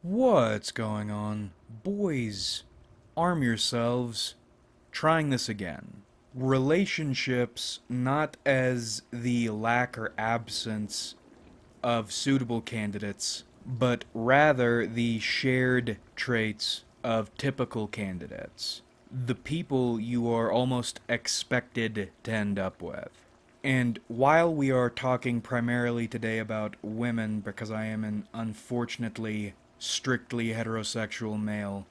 What's going on? Boys, arm yourselves. Trying this again. Relationships not as the lack or absence of suitable candidates, but rather the shared traits of typical candidates. The people you are almost expected to end up with. And while we are talking primarily today about women, because I am an unfortunately strictly heterosexual male,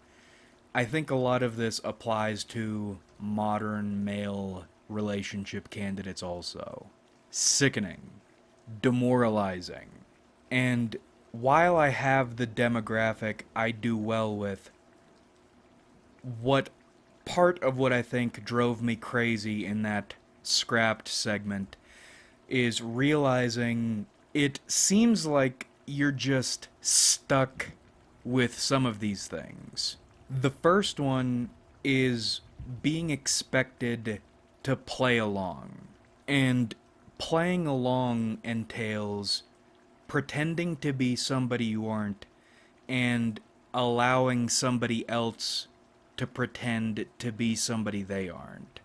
I think a lot of this applies to modern male relationship candidates also. Sickening, demoralizing, and while I have the demographic I do well with, what part of what I think drove me crazy in that scrapped segment is realizing it seems like you're just stuck with some of these things. The first one is being expected to play along. And playing along entails pretending to be somebody you aren't and allowing somebody else to pretend to be somebody they aren't.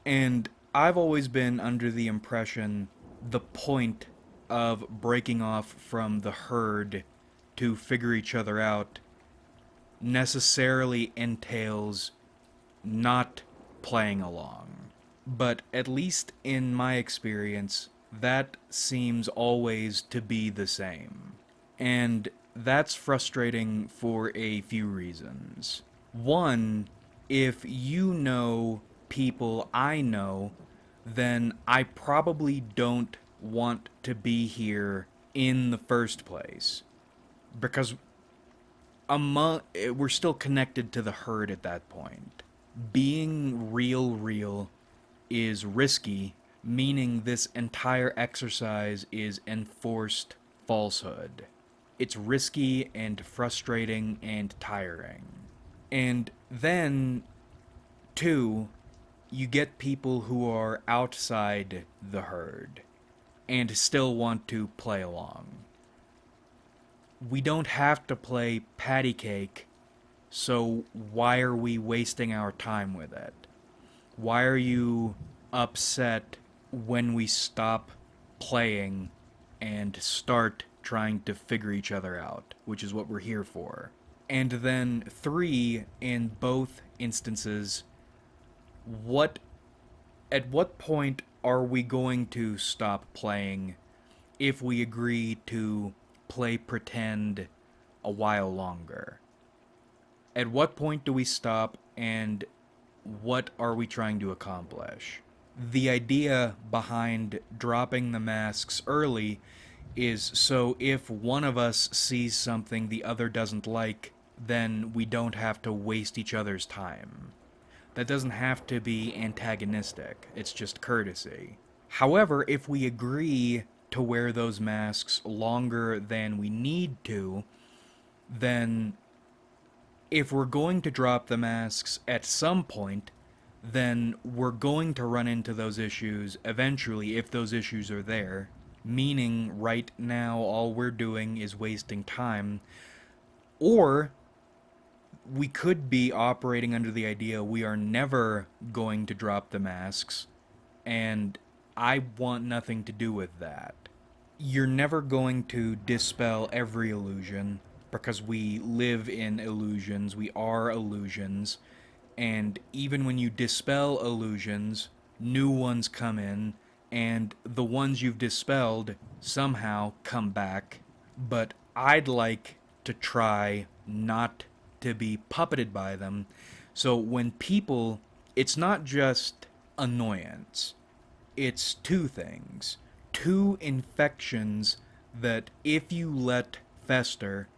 And I've always been under the impression the point of breaking off from the herd to figure each other out necessarily entails not playing along. But at least in my experience, that seems always to be the same. And that's frustrating for a few reasons. One, if you know people I know, then I probably don't want to be here in the first place. Because we're still connected to the herd at that point. Being real is risky, meaning this entire exercise is enforced falsehood. It's risky and frustrating and tiring. And then, two, you get people who are outside the herd and still want to play along. We don't have to play patty cake, so why are we wasting our time with it? Why are you upset when we stop playing and start trying to figure each other out, which is what we're here for? And then three, in both instances, what at what point are we going to stop playing if we agree to play pretend a while longer? At what point do we stop, and what are we trying to accomplish? The idea behind dropping the masks early is so if one of us sees something the other doesn't like, then we don't have to waste each other's time. That doesn't have to be antagonistic, it's just courtesy. However, if we agree to wear those masks longer than we need to, then if we're going to drop the masks at some point, then we're going to run into those issues eventually if those issues are there. Meaning, right now, all we're doing is wasting time. Or we could be operating under the idea we are never going to drop the masks, and I want nothing to do with that. You're never going to dispel every illusion, because we live in illusions, we are illusions, and even when you dispel illusions, new ones come in, and the ones you've dispelled somehow come back. But I'd like to try not to be puppeted by them. So when people, it's not just annoyance, it's two things. Two infections that if you let fester,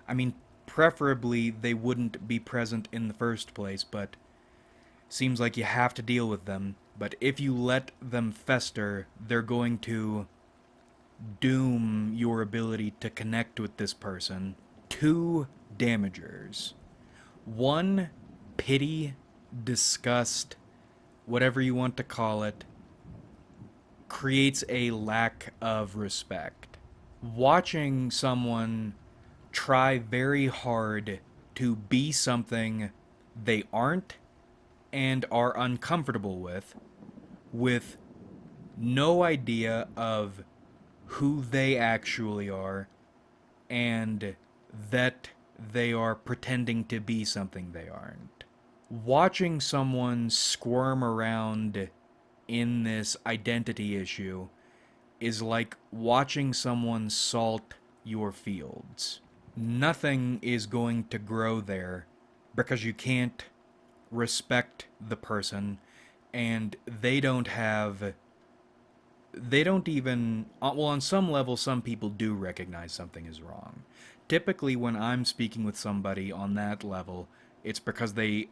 I mean, preferably they wouldn't be present in the first place, but seems like you have to deal with them. But if you let them fester, they're going to doom your ability to connect with this person. Two damagers. One, pity, disgust, whatever you want to call it, creates a lack of respect. Watching someone try very hard to be something they aren't and are uncomfortable with no idea of who they actually are, and that they are pretending to be something they aren't. Watching someone squirm around in this identity issue is like watching someone salt your fields. Nothing is going to grow there because you can't respect the person, and they don't even, well, on some level, some people do recognize something is wrong. Typically, when I'm speaking with somebody on that level, it's because they,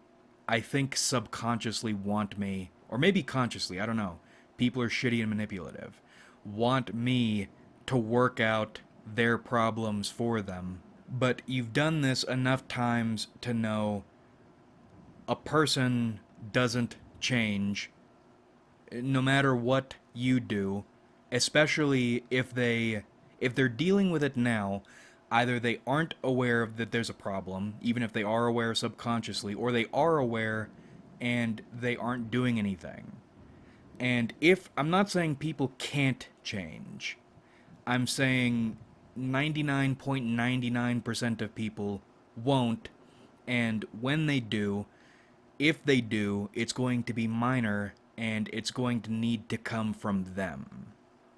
I think, subconsciously want me, or maybe consciously, I don't know. People are shitty and manipulative. Want me to work out their problems for them. But you've done this enough times to know a person doesn't change no matter what you do, especially if they're dealing with it now. Either they aren't aware of that there's a problem, even if they are aware subconsciously, or they are aware and they aren't doing anything. And if I'm not saying people can't change, I'm saying 99.99% of people won't, and when they do, if they do, it's going to be minor and it's going to need to come from them.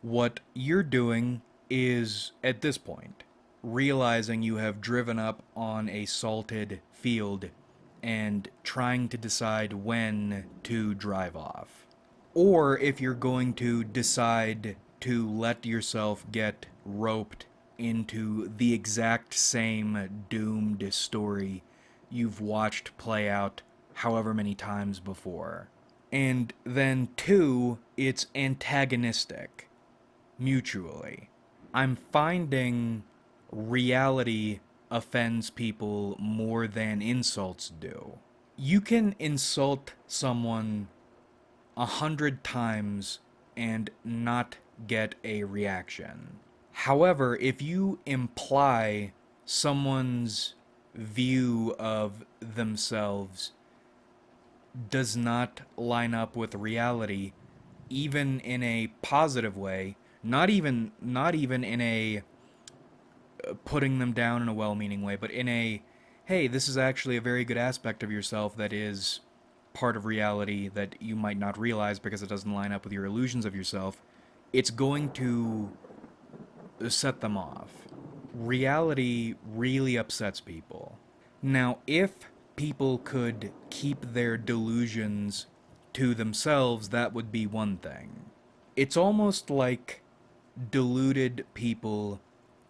What you're doing is, at this point, realizing you have driven up on a salted field and trying to decide when to drive off. Or if you're going to decide to let yourself get roped into the exact same doomed story you've watched play out however many times before. And then, two, it's antagonistic mutually. I'm finding reality offends people more than insults do. You can insult someone 100 times and not get a reaction. However, if you imply someone's view of themselves does not line up with reality, even in a positive way, not even in a putting them down in a well-meaning way, but in a, hey, this is actually a very good aspect of yourself that is part of reality that you might not realize because it doesn't line up with your illusions of yourself, it's going to set them off. Reality really upsets people. Now, if people could keep their delusions to themselves, that would be one thing. It's almost like deluded people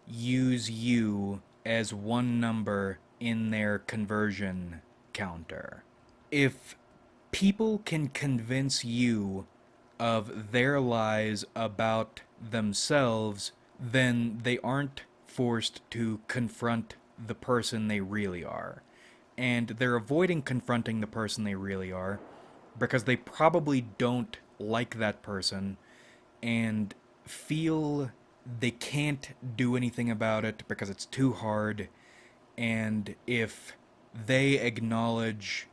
use you as one number in their conversion counter. If people can convince you of their lies about themselves, then they aren't forced to confront the person they really are. And they're avoiding confronting the person they really are because they probably don't like that person and feel they can't do anything about it because it's too hard. And if they acknowledge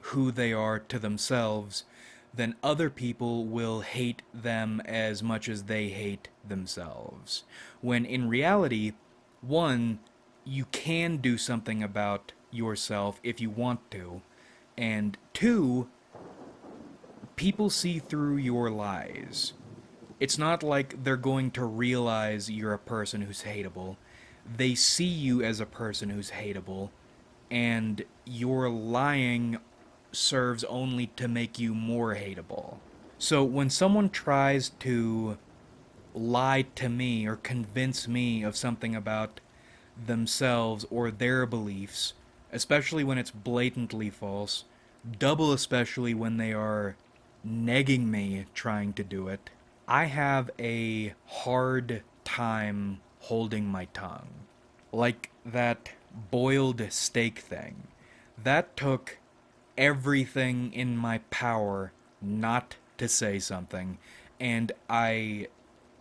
who they are to themselves, then other people will hate them as much as they hate themselves. When in reality, one, you can do something about yourself if you want to, and two, people see through your lies. It's not like they're going to realize you're a person who's hateable. They see you as a person who's hateable, and your lying serves only to make you more hateable. So when someone tries to lie to me or convince me of something about themselves or their beliefs, especially when it's blatantly false, double especially when they are negging me trying to do it, I have a hard time holding my tongue. Like that boiled steak thing. That took everything in my power not to say something, and I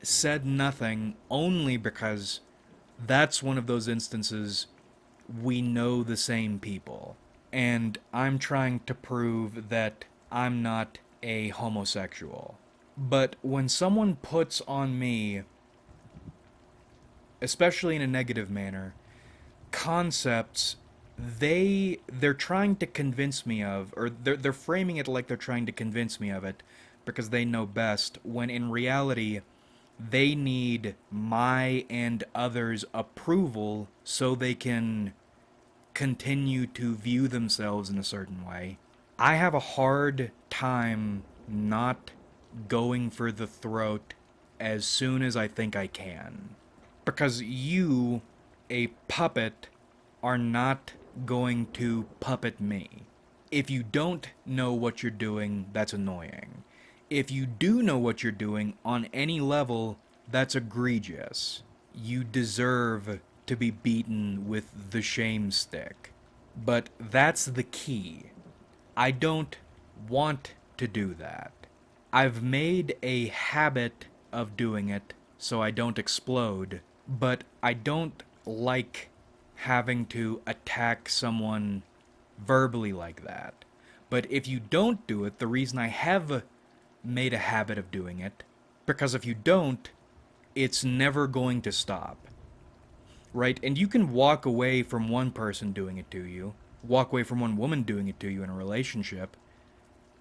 said nothing only because That's one of those instances we know the same people. And I'm trying to prove that I'm not a homosexual. But when someone puts on me, especially in a negative manner, concepts they're trying to convince me of, or they're framing it like they're trying to convince me of it because they know best, when in reality they need my and others' approval so they can continue to view themselves in a certain way. I have a hard time not going for the throat as soon as I think I can. Because you, a puppet, are not going to puppet me. If you don't know what you're doing, that's annoying. If you do know what you're doing on any level, that's egregious. You deserve to be beaten with the shame stick. But that's the key. I don't want to do that. I've made a habit of doing it so I don't explode, but I don't like having to attack someone verbally like that. But if you don't do it, the reason I have made a habit of doing it, because if you don't, it's never going to stop. Right? And you can walk away from one person doing it to you, walk away from one woman doing it to you in a relationship.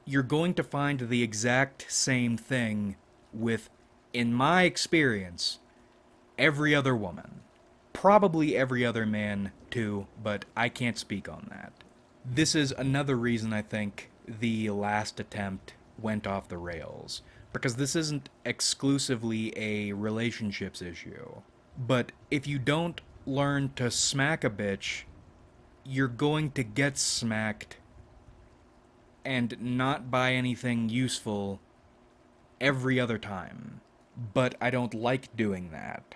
You're going to find the exact same thing with, in my experience, every other woman. Probably every other man, too, but I can't speak on that. This is another reason I think the last attempt went off the rails. Because this isn't exclusively a relationships issue. But if you don't learn to smack a bitch, you're going to get smacked and not buy anything useful every other time. But I don't like doing that.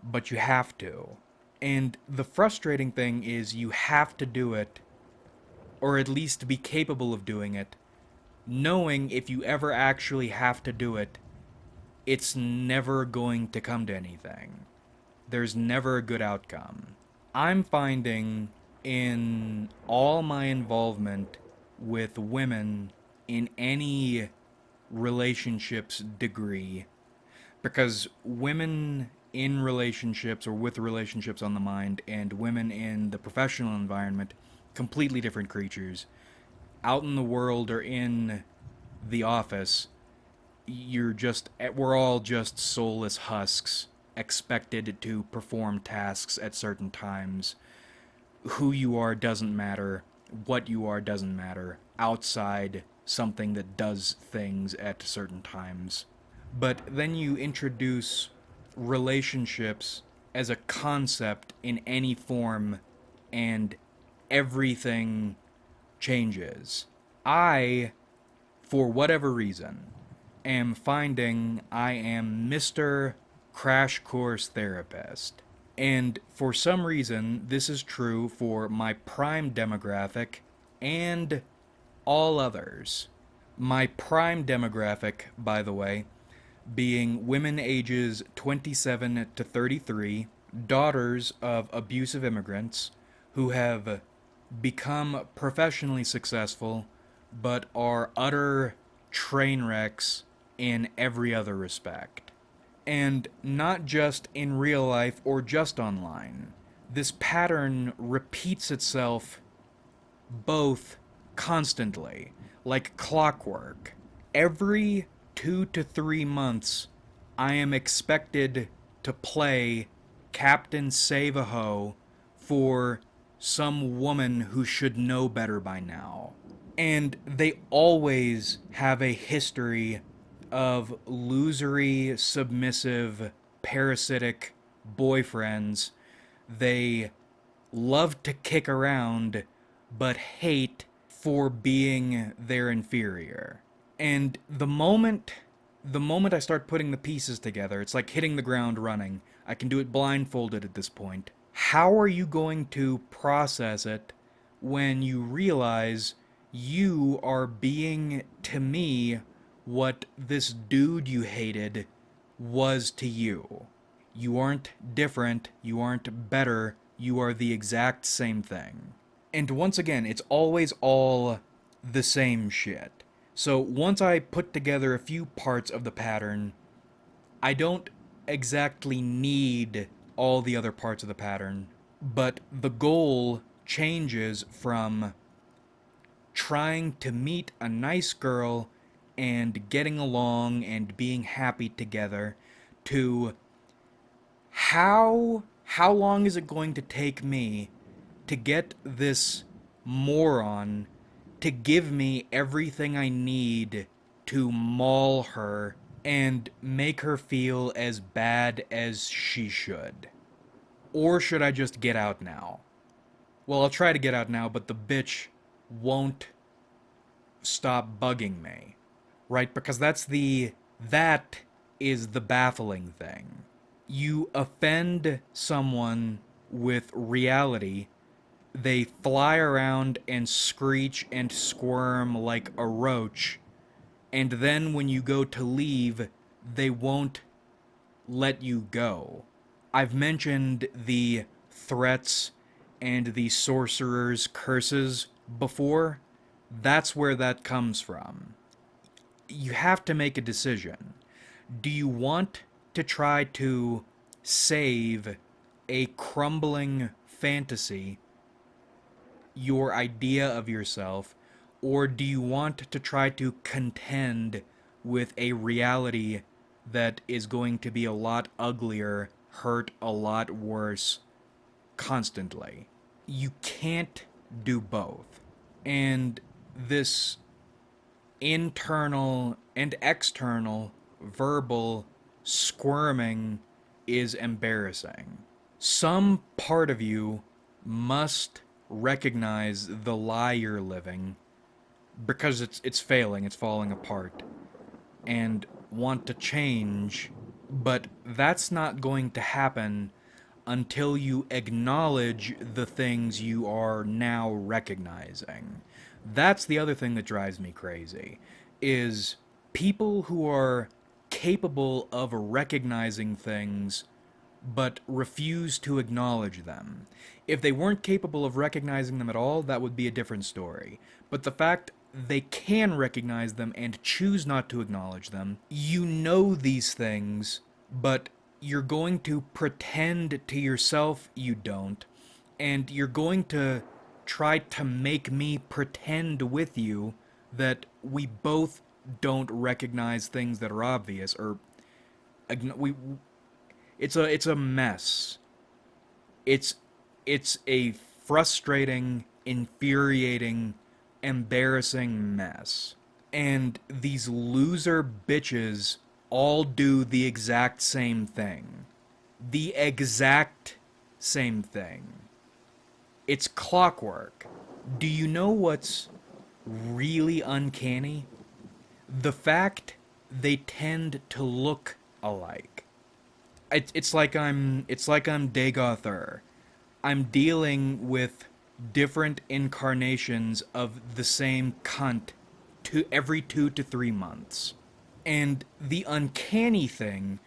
But you have to. And the frustrating thing is you have to do it, or at least be capable of doing it, knowing if you ever actually have to do it, it's never going to come to anything. There's never a good outcome. I'm finding in all my involvement with women in any relationships degree, because women in relationships or with relationships on the mind and women in the professional environment, completely different creatures. Out in the world or in the office, we're all just soulless husks expected to perform tasks at certain times. Who you are doesn't matter. What you are doesn't matter. Outside something that does things at certain times. But then you introduce relationships as a concept in any form, and everything changes. I, for whatever reason, am finding I am Mr. Crash Course Therapist. And for some reason, this is true for my prime demographic and all others. My prime demographic, by the way, being women ages 27 to 33, daughters of abusive immigrants who have become professionally successful but are utter train wrecks in every other respect. And not just in real life or just online. This pattern repeats itself both constantly, like clockwork. Every 2 to 3 months, I am expected to play Captain Save-A-Ho for some woman who should know better by now. And they always have a history of losery, submissive, parasitic boyfriends they love to kick around, but hate for being their inferior. And the moment I start putting the pieces together, it's like hitting the ground running. I can do it blindfolded at this point. How are you going to process it when you realize you are being, to me, what this dude you hated was to you? You aren't different, you aren't better, you are the exact same thing. And once again, it's always all the same shit. So once I put together a few parts of the pattern, I don't exactly need all the other parts of the pattern, but the goal changes from trying to meet a nice girl and getting along and being happy together to how long is it going to take me to get this moron to give me everything I need to maul her and make her feel as bad as she should? Or should I just get out now? Well, I'll try to get out now, but the bitch won't stop bugging me. Right? Because that is the baffling thing. You offend someone with reality, they fly around and screech and squirm like a roach, and then when you go to leave, they won't let you go. I've mentioned the threats and the sorcerer's curses before. That's where that comes from. You have to make a decision. Do you want to try to save a crumbling fantasy, your idea of yourself, or do you want to try to contend with a reality that is going to be a lot uglier, hurt a lot worse constantly? You can't do both. And this internal and external verbal squirming is embarrassing. Some part of you must recognize the lie you're living because it's failing, it's falling apart, and want to change, but that's not going to happen until you acknowledge the things you are now recognizing. That's the other thing that drives me crazy, is people who are capable of recognizing things but refuse to acknowledge them. If they weren't capable of recognizing them at all, that would be a different story. But the fact they can recognize them and choose not to acknowledge them, you know these things, but you're going to pretend to yourself you don't, and you're going to try to make me pretend with you that we both don't recognize things that are obvious, or we it's a mess. It's it's a frustrating, infuriating, embarrassing mess. And these loser bitches all do the exact same thing. The exact same thing. It's clockwork. Do you know what's really uncanny? The fact they tend to look alike. It's like I'm Dagoth. I'm dealing with different incarnations of the same cunt to every 2 to 3 months. And the uncanny thing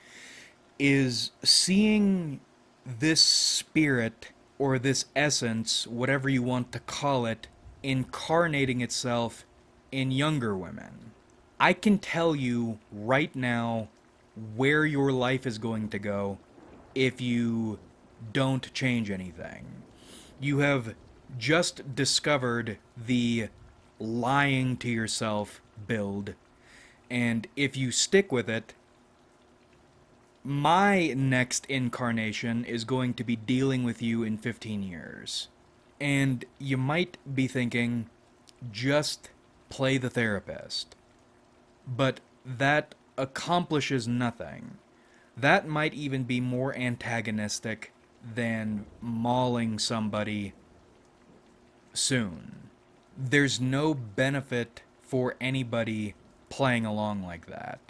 is seeing this spirit or this essence, whatever you want to call it, incarnating itself in younger women. I can tell you right now where your life is going to go if you don't change anything. You have just discovered the lying to yourself build, and if you stick with it, my next incarnation is going to be dealing with you in 15 years. And you might be thinking, just play the therapist. But that accomplishes nothing. That might even be more antagonistic than mauling somebody soon. There's no benefit for anybody playing along like that.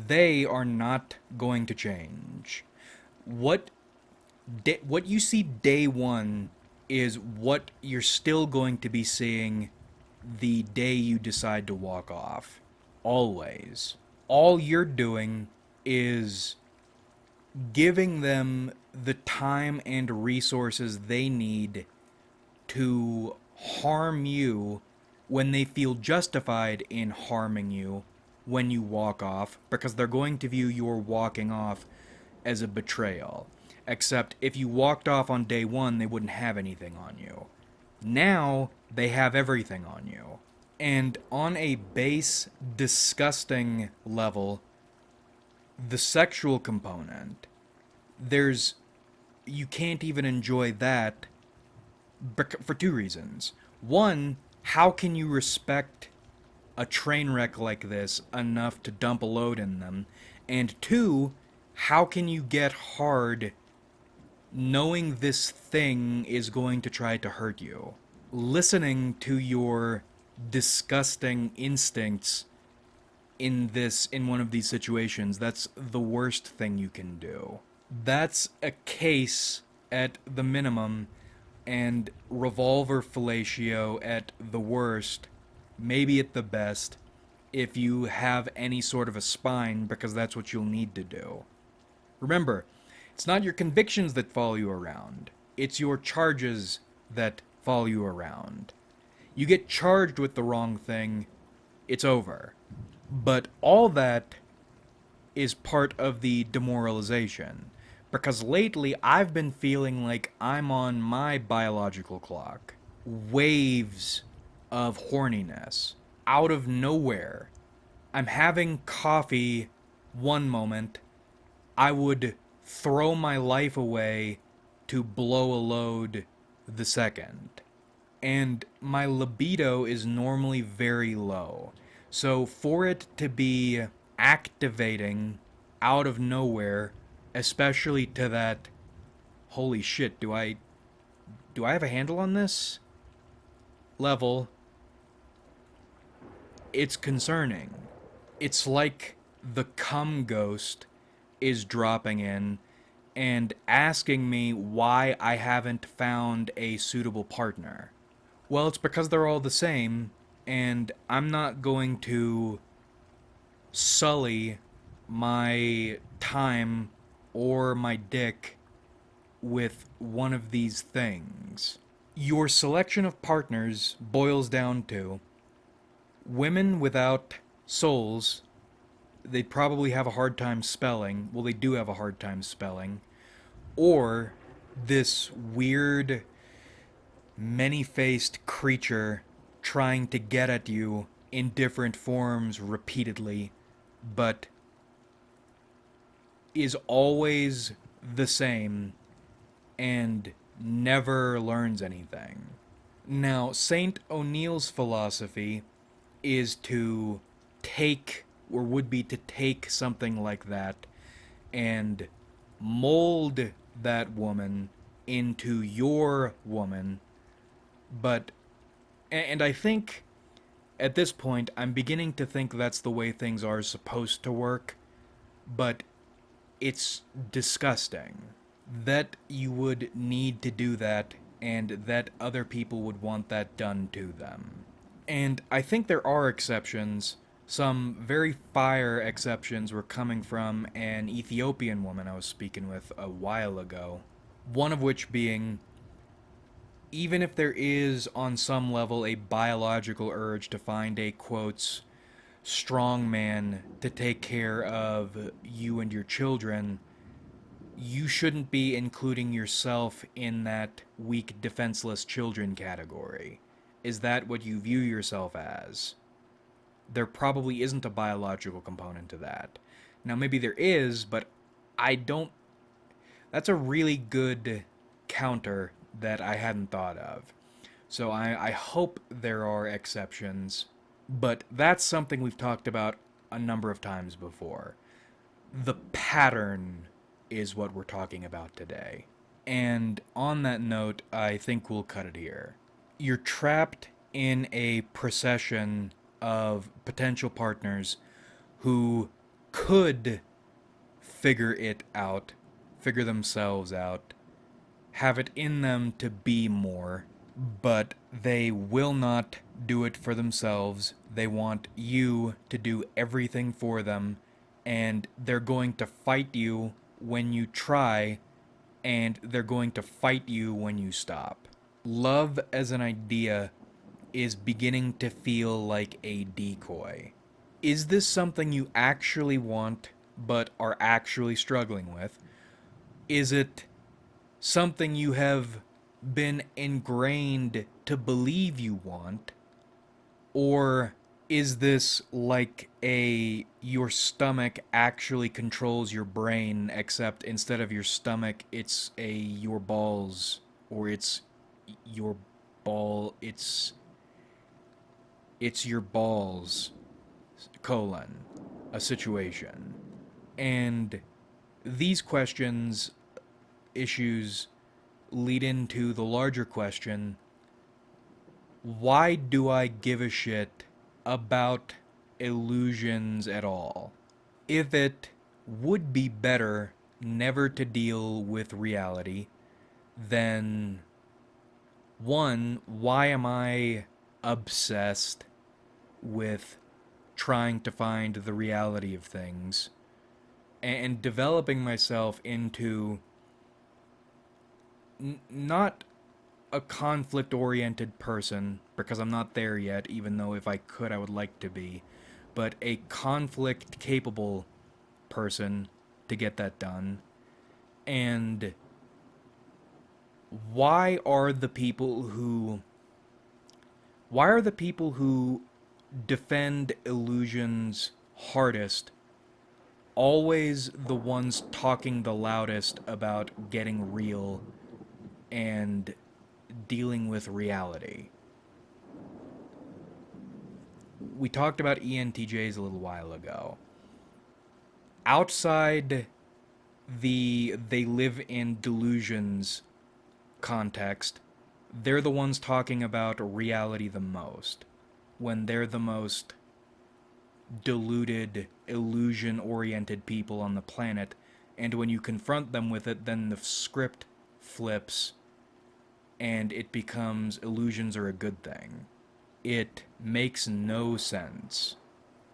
They are not going to change. What what you see day one is what you're still going to be seeing the day you decide to walk off. Always. All you're doing is giving them the time and resources they need to harm you when they feel justified in harming you when you walk off, because they're going to view your walking off as a betrayal. Except if you walked off on day one, they wouldn't have anything on you. Now they have everything on you. And on a base, disgusting level, the sexual component, there's you can't even enjoy that for two reasons. One, how can you respect a train wreck like this enough to dump a load in them? And two, how can you get hard knowing this thing is going to try to hurt you? Listening to your disgusting instincts in one of these situations, that's the worst thing you can do. That's a case at the minimum, and revolver fellatio at the worst, maybe at the best, if you have any sort of a spine, because that's what you'll need to do. Remember, it's not your convictions that follow you around, it's your charges that follow you around. You get charged with the wrong thing, it's over. But all that is part of the demoralization. Because lately I've been feeling like I'm on my biological clock. Waves of horniness. Out of nowhere. I'm having coffee one moment. I would throw my life away to blow a load the second. And my libido is normally very low. So for it to be activating out of nowhere, especially to that, holy shit, do I have a handle on this level, it's concerning. It's like the cum ghost is dropping in and asking me why I haven't found a suitable partner. Well, it's because they're all the same, and I'm not going to sully my time or my dick with one of these things. Your selection of partners boils down to women without souls. They'd probably have a hard time spelling. Well, they do have a hard time spelling. Or this weird, many-faced creature trying to get at you in different forms repeatedly, but is always the same and never learns anything. Now, Saint O'Neill's philosophy is to take, or would be to take something like that and mold that woman into your woman. But, and I think at this point, I'm beginning to think that's the way things are supposed to work, but it's disgusting that you would need to do that and that other people would want that done to them. And I think there are exceptions. Some very fire exceptions were coming from an Ethiopian woman I was speaking with a while ago. One of which being, even if there is on some level a biological urge to find a, quotes, strong man to take care of you and your children, you shouldn't be including yourself in that weak, defenseless children category. Is that what you view yourself as? There probably isn't a biological component to that. Now, maybe there is, but I don't. That's a really good counter that I hadn't thought of. So I hope there are exceptions, but that's something we've talked about a number of times before. The pattern is what we're talking about today. And on that note, I think we'll cut it here. You're trapped in a procession of potential partners who could figure it out, figure themselves out, have it in them to be more, but they will not do it for themselves. They want you to do everything for them, and they're going to fight you when you try, and they're going to fight you when you stop. Love as an idea is beginning to feel like a decoy. Is this something you actually want but are actually struggling with? Is it something you have been ingrained to believe you want? Or is this like a your stomach actually controls your brain, except instead of your stomach it's a your balls, or it's your ball it's your balls colon a situation. And these questions issues lead into the larger question: why do I give a shit about illusions at all? If it would be better never to deal with reality, then one, why am I obsessed with trying to find the reality of things and developing myself into not a conflict oriented person, because I'm not there yet, even though if I could, I would like to be, but a conflict capable person to get that done. And why are the people who why are the people who defend illusions hardest always the ones talking the loudest about getting real and dealing with reality? We talked about ENTJs a little while ago. Outside the they live in delusions context, they're the ones talking about reality the most, when they're the most deluded, illusion oriented people on the planet. And when you confront them with it, then the script flips and it becomes illusions are a good thing. It makes no sense.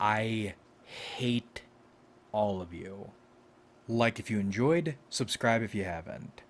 I hate all of you. Like if you enjoyed, subscribe if you haven't.